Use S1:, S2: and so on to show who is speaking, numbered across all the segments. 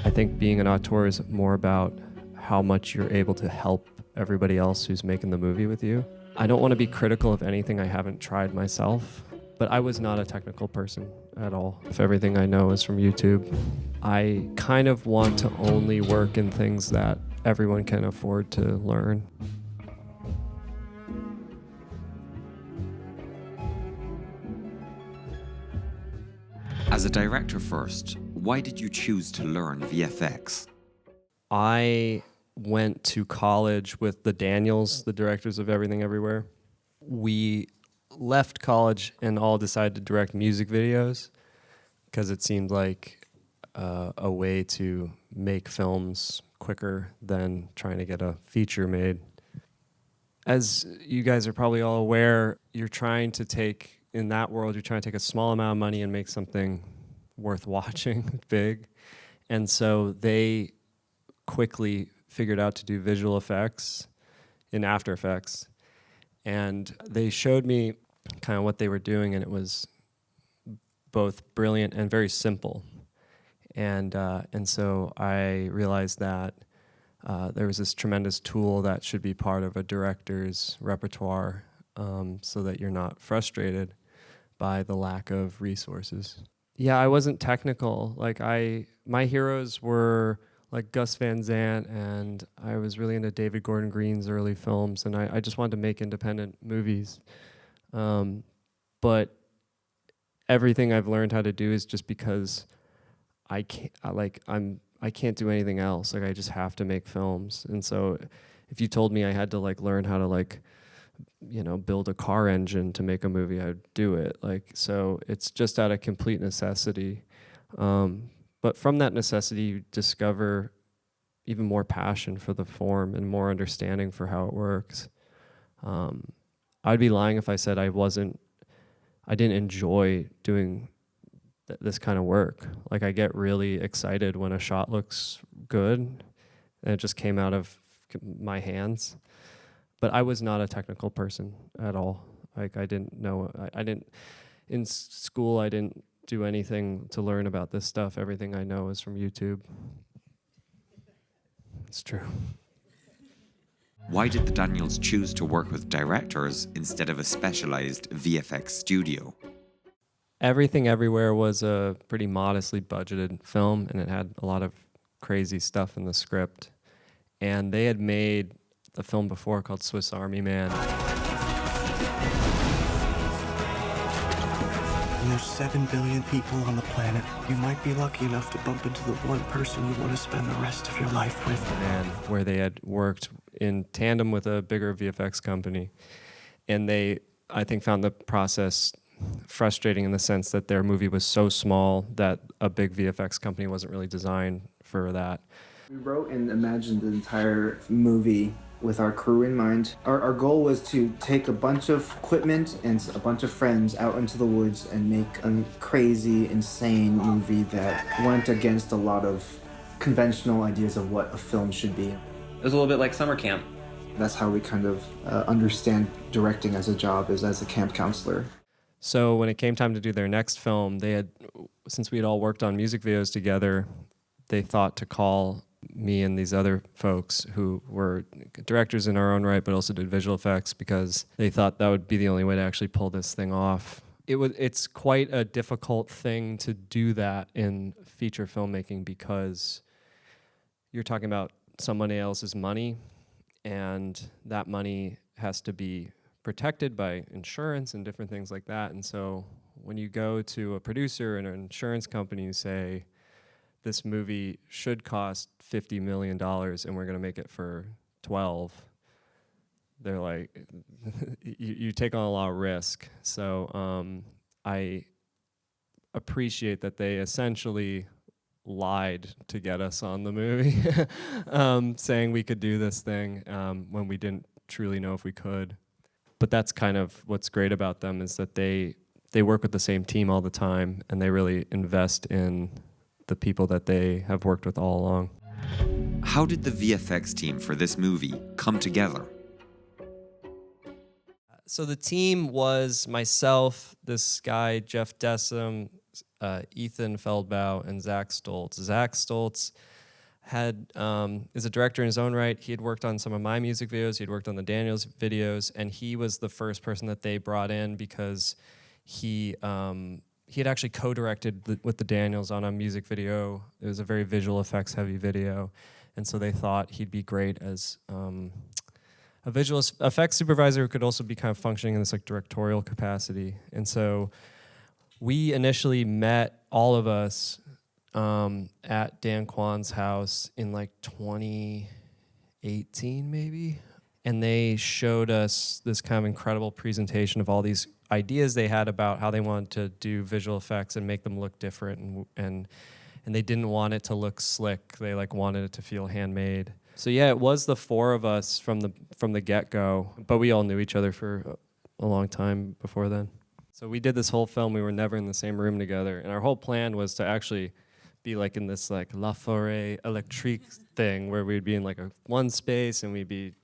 S1: I think being an auteur is more about how much you're able to help everybody else who's making the movie with you. I don't want to be critical of anything I haven't tried myself, but I was not a technical person at all. If everything I know is from YouTube, I kind of want to only work in things that everyone can afford to learn.
S2: As a director first, why did you choose to learn VFX?
S1: I went to college with the Daniels, the directors of Everything Everywhere. We left college and all decided to direct music videos because it seemed like a way to make films quicker than trying to get a feature made. As you guys are probably all aware, you're trying to take, in that world, you're trying to take a small amount of money and make something worth watching, big. And so they quickly figured out to do visual effects in After Effects. And they showed me kind of what they were doing, and it was both brilliant and very simple. And so I realized that there was this tremendous tool that should be part of a director's repertoire, so that you're not frustrated by the lack of resources. Yeah, I wasn't technical. Like my heroes were like Gus Van Sant, and I was really into David Gordon Green's early films, and I just wanted to make independent movies. But everything I've learned how to do is just because I can't do anything else. Like I just have to make films. And so if you told me I had to like learn how to like, build a car engine to make a movie, I'd do it. Like, so it's just out of complete necessity. But from that necessity, you discover even more passion for the form and more understanding for how it works. I'd be lying if I said I didn't enjoy doing this kind of work. Like I get really excited when a shot looks good and it just came out of my hands. But I was not a technical person at all. Like I didn't know, in school I didn't do anything to learn about this stuff. Everything I know is from YouTube. It's true.
S2: Why did the Daniels choose to work with directors instead of a specialized VFX studio?
S1: Everything Everywhere was a pretty modestly budgeted film, and it had a lot of crazy stuff in the script. And they had made a film before called Swiss Army Man.
S3: And there's 7 billion people on the planet. You might be lucky enough to bump into the one person you want to spend the rest of your life with.
S1: And where they had worked in tandem with a bigger VFX company. And they, I think, found the process frustrating in the sense that their movie was so small that a big VFX company wasn't really designed for that.
S4: We wrote and imagined the entire movie with our crew in mind. Our goal was to take a bunch of equipment and a bunch of friends out into the woods and make a crazy, insane movie that went against a lot of conventional ideas of what a film should be.
S5: It was a little bit like summer camp.
S4: That's how we kind of understand directing as a job, is as a camp counselor.
S1: So when it came time to do their next film, since we had all worked on music videos together, they thought to call me and these other folks who were directors in our own right, but also did visual effects, because they thought that would be the only way to actually pull this thing off. It's quite a difficult thing to do that in feature filmmaking, because you're talking about somebody else's money, and that money has to be protected by insurance and different things like that. And so when you go to a producer and an insurance company and say, this movie should cost $50 million and we're going to make it for 12, they're like, you take on a lot of risk. So I appreciate that they essentially lied to get us on the movie, saying we could do this thing when we didn't truly know if we could. But that's kind of what's great about them, is that they work with the same team all the time, and they really invest in the people that they have worked with all along.
S2: How did the VFX team for this movie come together?
S1: So the team was myself, this guy, Jeff Dessum, Ethan Feldbaugh and Zach Stoltz. Zach Stoltz is a director in his own right. He had worked on some of my music videos. He had worked on the Daniels videos, and he was the first person that they brought in because he had actually co-directed with the Daniels on a music video. It was a very visual effects heavy video, and so they thought he'd be great as a visual effects supervisor who could also be kind of functioning in this like directorial capacity. And so we initially met, all of us, at Dan Kwan's house in like 2018 maybe, and they showed us this kind of incredible presentation of all these ideas they had about how they wanted to do visual effects and make them look different, and they didn't want it to look slick. They like wanted it to feel handmade. So yeah, it was the four of us from the get-go, but we all knew each other for a long time before then. So we did this whole film. We were never in the same room together, and our whole plan was to actually be like in this like La Forêt Électrique thing where we'd be in like one space and we'd be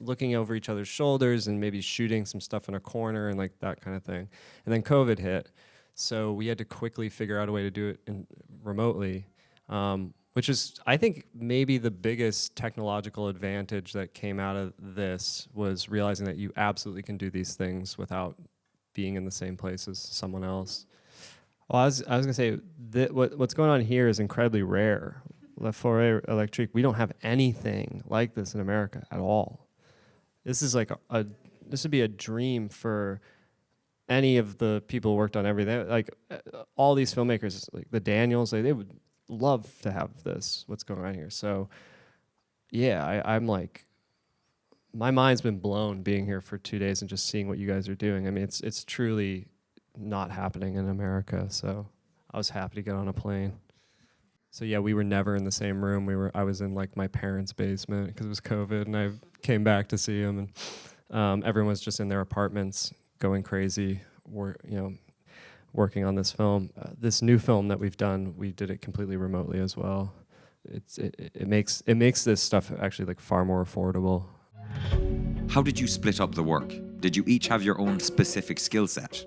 S1: looking over each other's shoulders and maybe shooting some stuff in a corner and like that kind of thing. And then COVID hit, so we had to quickly figure out a way to do it remotely, which is, I think, maybe the biggest technological advantage that came out of this was realizing that you absolutely can do these things without being in the same place as someone else. Well, I was gonna say that what's going on here is incredibly rare. La Forêt Électrique, we don't have anything like this in America at all. This is like this would be a dream for any of the people who worked on everything. Like all these filmmakers, like the Daniels, they would love to have this. What's going on here? So, yeah, I'm like, my mind's been blown being here for 2 days and just seeing what you guys are doing. I mean, it's truly not happening in America. So I was happy to get on a plane. So yeah, we were never in the same room. I was in like my parents' basement because it was COVID, and I came back to see them, and everyone was just in their apartments going crazy, working on this film. This new film that we've done, we did it completely remotely as well. It makes this stuff actually like far more affordable.
S2: How did you split up the work? Did you each have your own specific skill set?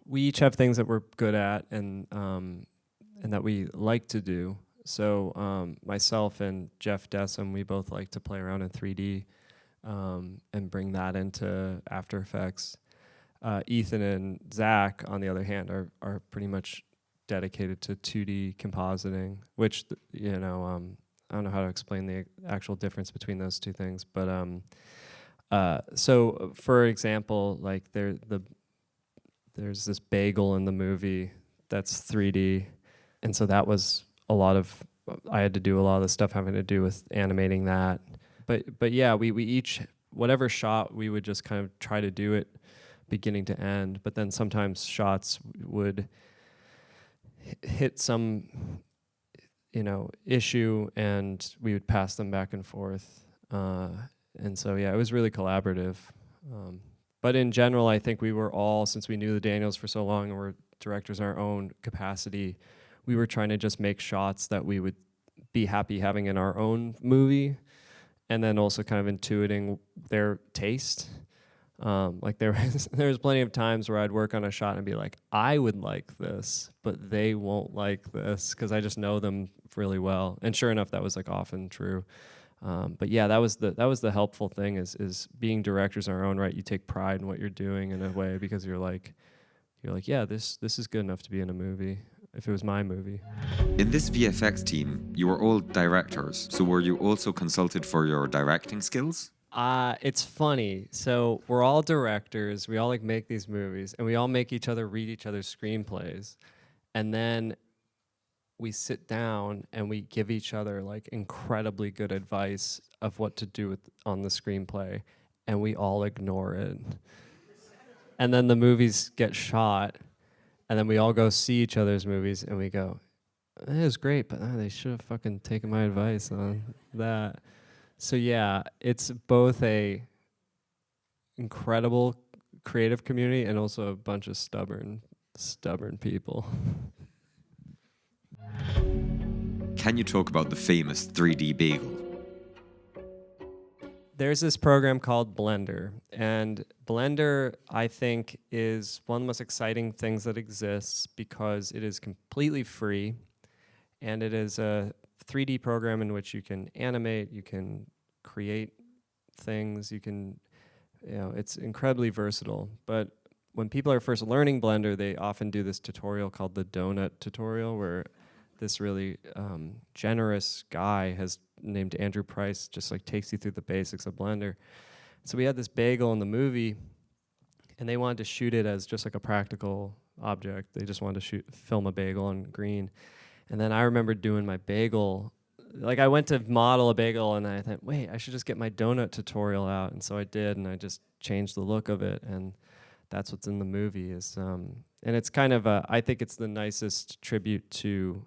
S1: We each have things that we're good at and that we like to do. So myself and Jeff Dessum, we both like to play around in 3D and bring that into After Effects. Ethan and Zach, on the other hand, are pretty much dedicated to 2D compositing, which, I don't know how to explain the actual difference between those two things. But so, for example, like there's this bagel in the movie that's 3D. And so that was I had to do a lot of the stuff having to do with animating that. But yeah, we each, whatever shot, we would just kind of try to do it beginning to end. But then sometimes shots would hit some, issue, and we would pass them back and forth. And so, yeah, it was really collaborative. But in general, I think we were all, since we knew the Daniels for so long and were directors in our own capacity, we were trying to just make shots that we would be happy having in our own movie, and then also kind of intuiting their taste. Like there was plenty of times where I'd work on a shot and be like, I would like this, but they won't like this, because I just know them really well. And sure enough, that was like often true. But yeah, that was the helpful thing is being directors in our own right. You take pride in what you're doing in a way, because you're like, yeah, this is good enough to be in a movie. If it was my movie.
S2: In this VFX team, you were all directors, so were you also consulted for your directing skills?
S1: It's funny. So we're all directors. We all like make these movies, and we all make each other read each other's screenplays, and then we sit down and we give each other like incredibly good advice of what to do on the screenplay, and we all ignore it. And then the movies get shot. And then we all go see each other's movies, and we go, it was great, but they should have fucking taken my advice on that. So yeah, it's both a incredible creative community and also a bunch of stubborn people.
S2: Can you talk about the famous 3D bagel?
S1: there's this program called Blender, and Blender, I think, is one of the most exciting things that exists because it is completely free, and it is a 3D program in which you can animate, you can create things, it's incredibly versatile. But when people are first learning Blender, they often do this tutorial called the donut tutorial, where this really generous guy named Andrew Price just like takes you through the basics of Blender. So we had this bagel in the movie, and they wanted to shoot it as just like a practical object. They just wanted to film a bagel on green. And then I remember doing my bagel. Like I went to model a bagel, and I thought, wait, I should just get my donut tutorial out. And so I did, and I just changed the look of it, and that's what's in the movie. And it's kind of I think it's the nicest tribute to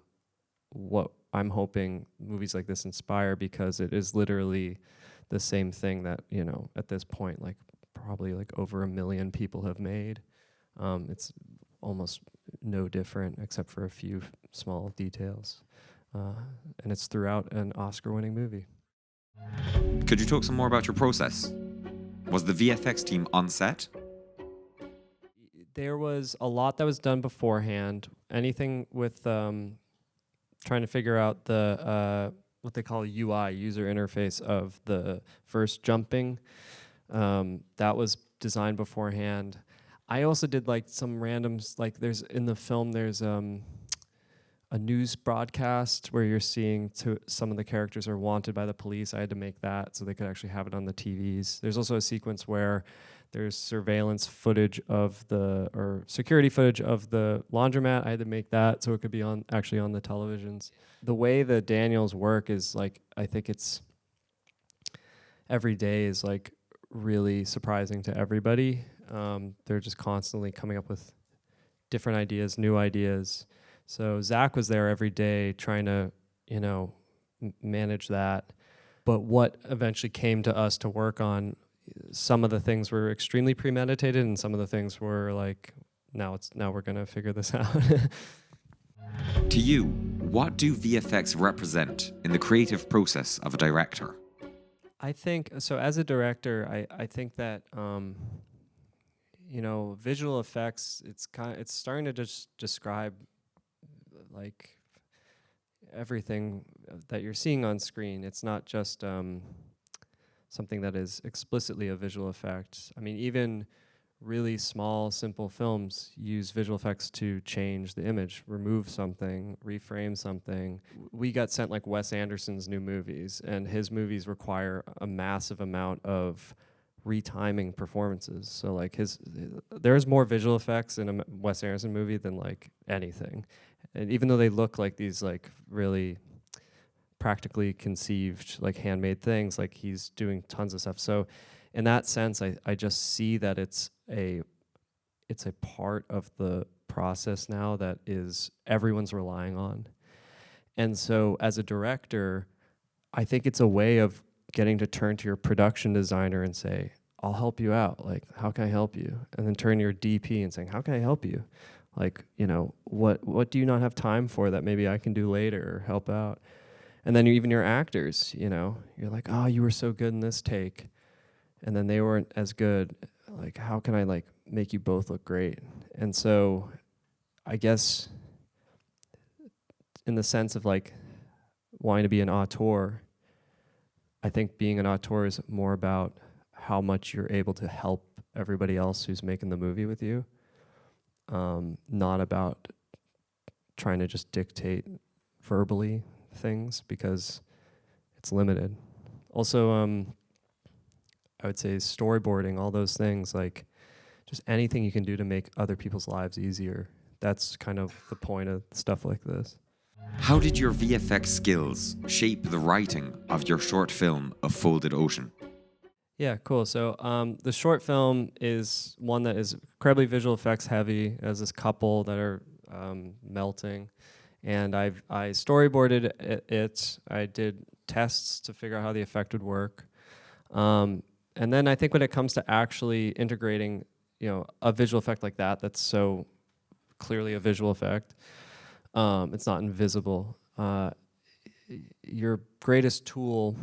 S1: what I'm hoping movies like this inspire, because it is literally the same thing that, at this point, like probably like over 1 million people have made. It's almost no different except for a few small details. And it's throughout an Oscar-winning movie.
S2: Could you talk some more about your process? Was the VFX team on set?
S1: There was a lot that was done beforehand. Anything with trying to figure out the what they call UI, user interface, of the first jumping. That was designed beforehand. I also did like some randoms, like there's in the film, there's a news broadcast where you're seeing some of the characters are wanted by the police. I had to make that so they could actually have it on the TVs. There's also a sequence where there's surveillance footage or security footage of the laundromat. I had to make that so it could be actually on the televisions. The way the Daniels work is like, I think it's every day is like really surprising to everybody. They're just constantly coming up with different ideas, new ideas. So Zach was there every day trying to, manage that. But what eventually came to us to work on, some of the things were extremely premeditated, and some of the things were like, now we're gonna figure this out.
S2: To you, what do VFX represent in the creative process of a director?
S1: I think so. As a director, I think that visual effects. It's starting to just describe like everything that you're seeing on screen. It's not just something that is explicitly a visual effect. I mean, even really small, simple films use visual effects to change the image, remove something, reframe something. We got sent like Wes Anderson's new movies, and his movies require a massive amount of retiming performances. So like there's more visual effects in a Wes Anderson movie than like anything. And even though they look like these like really practically conceived, like handmade things, like he's doing tons of stuff. So in that sense, I just see that it's a part of the process now that is everyone's relying on. And so as a director, I think it's a way of getting to turn to your production designer and say, I'll help you out. Like, how can I help you? And then turn to your DP and saying, how can I help you? Like, what do you not have time for that maybe I can do later or help out? And then even your actors, you're like, oh, you were so good in this take, and then they weren't as good. Like, how can I like make you both look great? And so I guess in the sense of like wanting to be an auteur, I think being an auteur is more about how much you're able to help everybody else who's making the movie with you, not about trying to just dictate verbally things, because it's limited. Also, I would say storyboarding, all those things, like just anything you can do to make other people's lives easier. That's kind of the point of stuff like this.
S2: How did your VFX skills shape the writing of your short film, A Folded Ocean?
S1: Yeah, cool. So the short film is one that is incredibly visual effects heavy, as this couple that are melting. And I storyboarded it. I did tests to figure out how the effect would work. And then I think when it comes to actually integrating, a visual effect like that, that's so clearly a visual effect, it's not invisible. Your greatest tool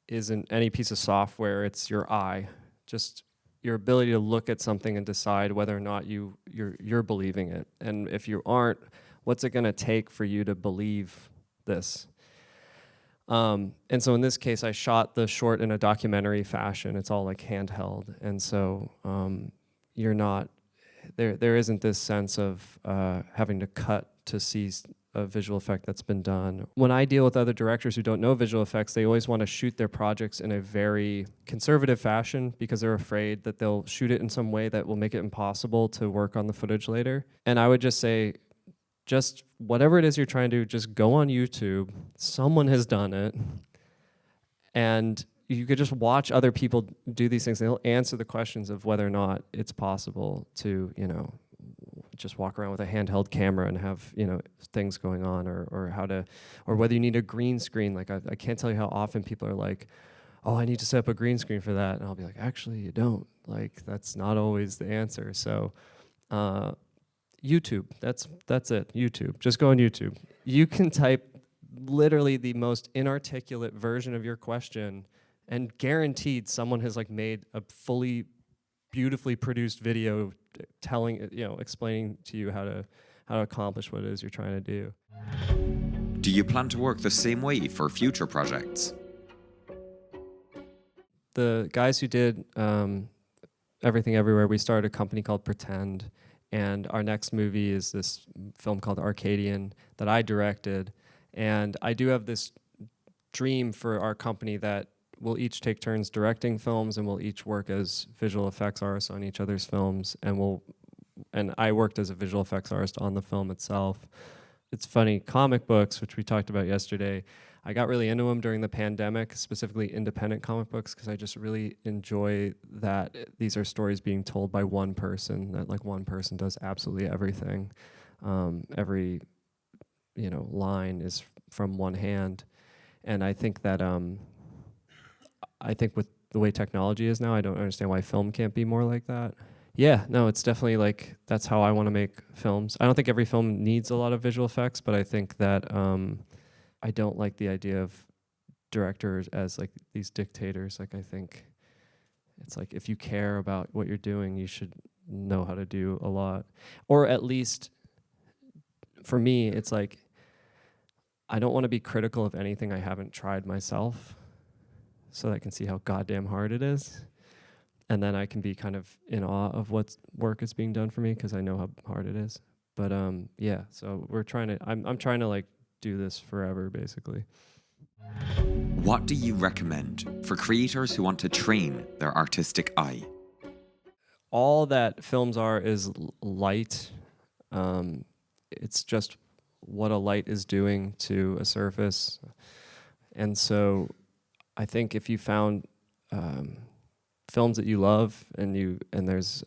S1: isn't any piece of software, it's your eye. Just your ability to look at something and decide whether or not you're believing it. And if you aren't, what's it going to take for you to believe this? And so in this case, I shot the short in a documentary fashion. It's all like handheld. And so you're not, there isn't this sense of having to cut to see a visual effect that's been done. When I deal with other directors who don't know visual effects, they always want to shoot their projects in a very conservative fashion because they're afraid that they'll shoot it in some way that will make it impossible to work on the footage later. And I would just say, just whatever it is you're trying to do, just go on YouTube. Someone has done it. And you could just watch other people do these things, and they'll answer the questions of whether or not it's possible to, just walk around with a handheld camera and have, things going on, or how to, or whether you need a green screen. Like, I can't tell you how often people are like, oh, I need to set up a green screen for that. And I'll be like, actually, you don't. Like, that's not always the answer. So, YouTube, that's it, YouTube. Just go on YouTube. You can type literally the most inarticulate version of your question, and guaranteed someone has like made a fully beautifully produced video telling, explaining to you how to accomplish what it is you're trying to do.
S2: Do you plan to work the same way for future projects?
S1: The guys who did Everything Everywhere, we started a company called Pretend, and our next movie is this film called Arcadian that I directed. And I do have this dream for our company that we'll each take turns directing films, and we'll each work as visual effects artists on each other's films, and I worked as a visual effects artist on the film itself. It's funny, comic books, which we talked about yesterday, I got really into them during the pandemic, specifically independent comic books, because I just really enjoy that these are stories being told by one person, that like one person does absolutely everything. Every line is from one hand. And I think that I think with the way technology is now, I don't understand why film can't be more like that. Yeah, no, it's definitely like, that's how I want to make films. I don't think every film needs a lot of visual effects, but I think that I don't like the idea of directors as like these dictators. Like, I think it's like, if you care about what you're doing, you should know how to do a lot. Or at least, for me, it's like, I don't want to be critical of anything I haven't tried myself, so that I can see how goddamn hard it is. And then I can be kind of in awe of what work is being done for me, because I know how hard it is. But yeah, so I'm trying to like do this forever, basically.
S2: What do you recommend for creators who want to train their artistic eye?
S1: All that films are is light. It's just what a light is doing to a surface. And so I think if you found films that you love, and there's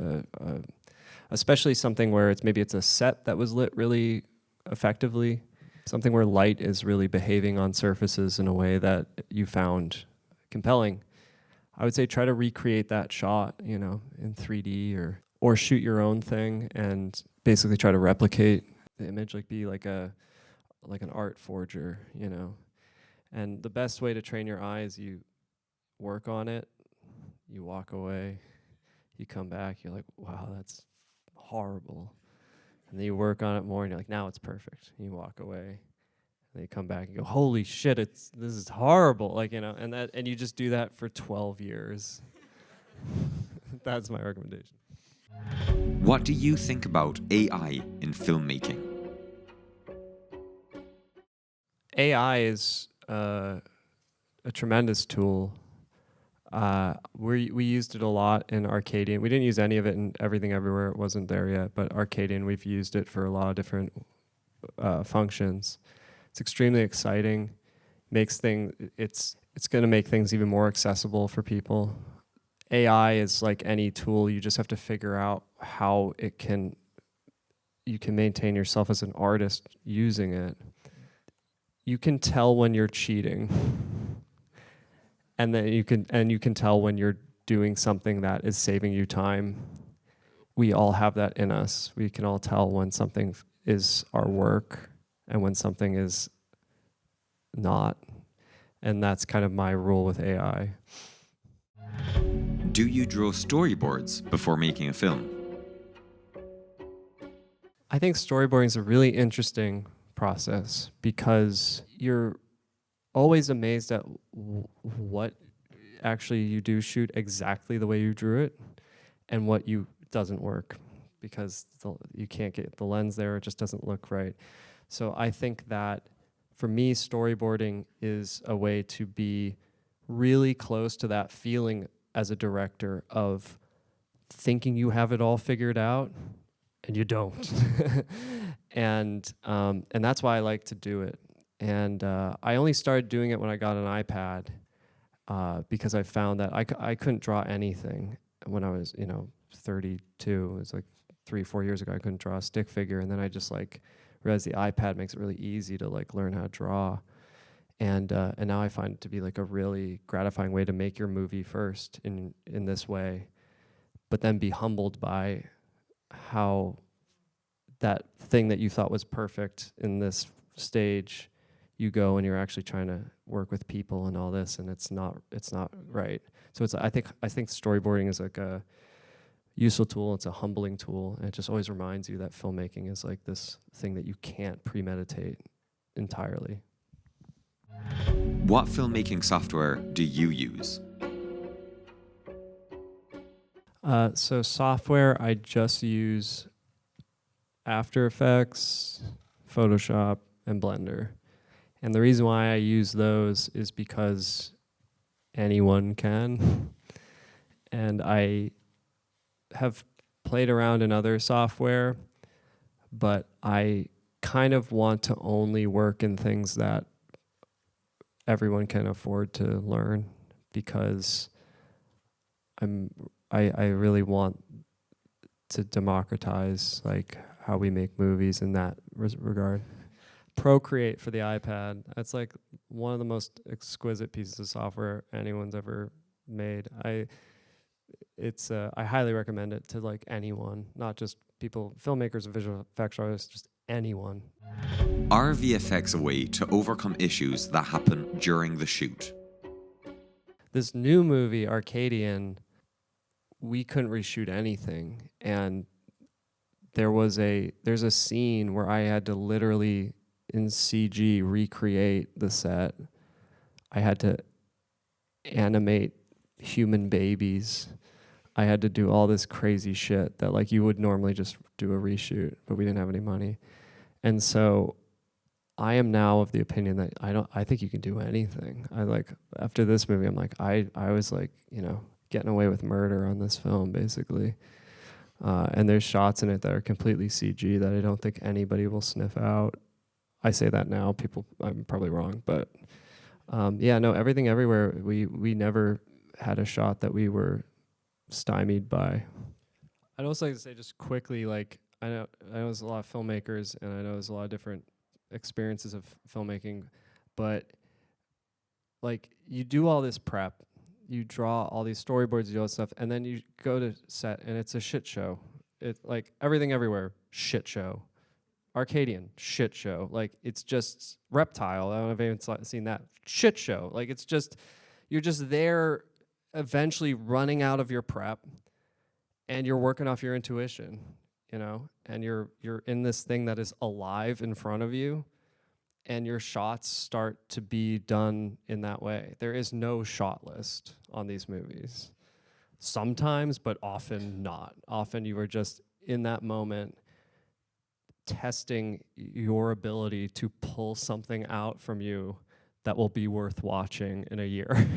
S1: especially something where it's a set that was lit really effectively, something where light is really behaving on surfaces in a way that you found compelling, I would say try to recreate that shot, in 3D, or shoot your own thing and basically try to replicate the image, like be like an art forger, And the best way to train your eye is you work on it, you walk away, you come back, you're like, wow, that's horrible. And then you work on it more, and you're like, now it's perfect. And you walk away, and then you come back and go, holy shit, this is horrible. And you just do that for 12 years. That's my recommendation.
S2: What do you think about AI in filmmaking?
S1: AI is a tremendous tool. We used it a lot in Arcadian. We didn't use any of it in Everything Everywhere. It wasn't there yet. But Arcadian, we've used it for a lot of different functions. It's extremely exciting. It's going to make things even more accessible for people. AI is like any tool. You just have to figure out how you can maintain yourself as an artist using it. You can tell when you're cheating. And then you can tell when you're doing something that is saving you time. We all have that in us. We can all tell when something is our work and when something is not. And that's kind of my rule with AI.
S2: Do you draw storyboards before making a film?
S1: I think storyboarding is a really interesting process because you're always amazed at what actually you do shoot exactly the way you drew it and what you doesn't work because you can't get the lens there, it just doesn't look right. So I think that for me, storyboarding is a way to be really close to that feeling as a director of thinking you have it all figured out and you don't. and that's why I like to do it. And I only started doing it when I got an iPad because I found that I couldn't draw anything when I was, 32. It was like 3-4 years ago. I couldn't draw a stick figure, and then I just realized the iPad makes it really easy to learn how to draw. And now I find it to be a really gratifying way to make your movie first in this way, but then be humbled by how that thing that you thought was perfect in this stage, you go and you're actually trying to work with people and all this, and it's not right. So I think storyboarding is a useful tool. It's a humbling tool, and it just always reminds you that filmmaking is this thing that you can't premeditate entirely.
S2: What filmmaking software do you use?
S1: So software, I just use After Effects, Photoshop, and Blender. And the reason why I use those is because anyone can. And I have played around in other software, but I kind of want to only work in things that everyone can afford to learn, because I really want to democratize how we make movies in that regard. Procreate for the iPad, that's one of the most exquisite pieces of software anyone's ever made. I highly recommend it to anyone, not just people, filmmakers and visual effects artists, just anyone.
S2: Are VFX a way to overcome issues that happen during the shoot?
S1: This new movie, Arcadian, we couldn't reshoot anything, and there's a scene where I had to literally in CG recreate the set. I had to animate human babies. I had to do all this crazy shit that you would normally just do a reshoot, but we didn't have any money. And so I am now of the opinion that I think you can do anything. After this movie, I'm I was getting away with murder on this film, basically. And there's shots in it that are completely CG that I don't think anybody will sniff out. I say that now, I'm probably wrong, but everything everywhere. We never had a shot that we were stymied by. I'd also like to say just quickly, I know there's a lot of filmmakers, and I know there's a lot of different experiences of filmmaking, but you do all this prep, you draw all these storyboards, you do all this stuff, and then you go to set and it's a shit show. It everything everywhere, shit show. Arcadian, shit show. It's just Reptile. I don't know if anyone's seen that. Shit show. It's just, you're just there eventually running out of your prep, and you're working off your intuition, and you're in this thing that is alive in front of you, and your shots start to be done in that way. There is no shot list on these movies. Sometimes, but often not. Often you are just in that moment testing your ability to pull something out from you that will be worth watching in a year.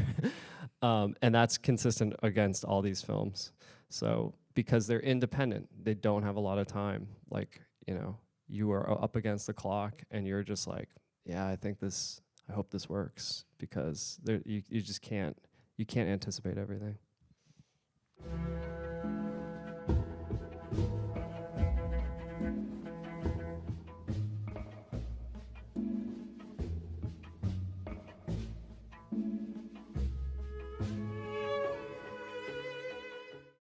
S1: And that's consistent against all these films. So because they're independent, they don't have a lot of time. You are up against the clock, and you're just I hope this works, because you just can't anticipate everything.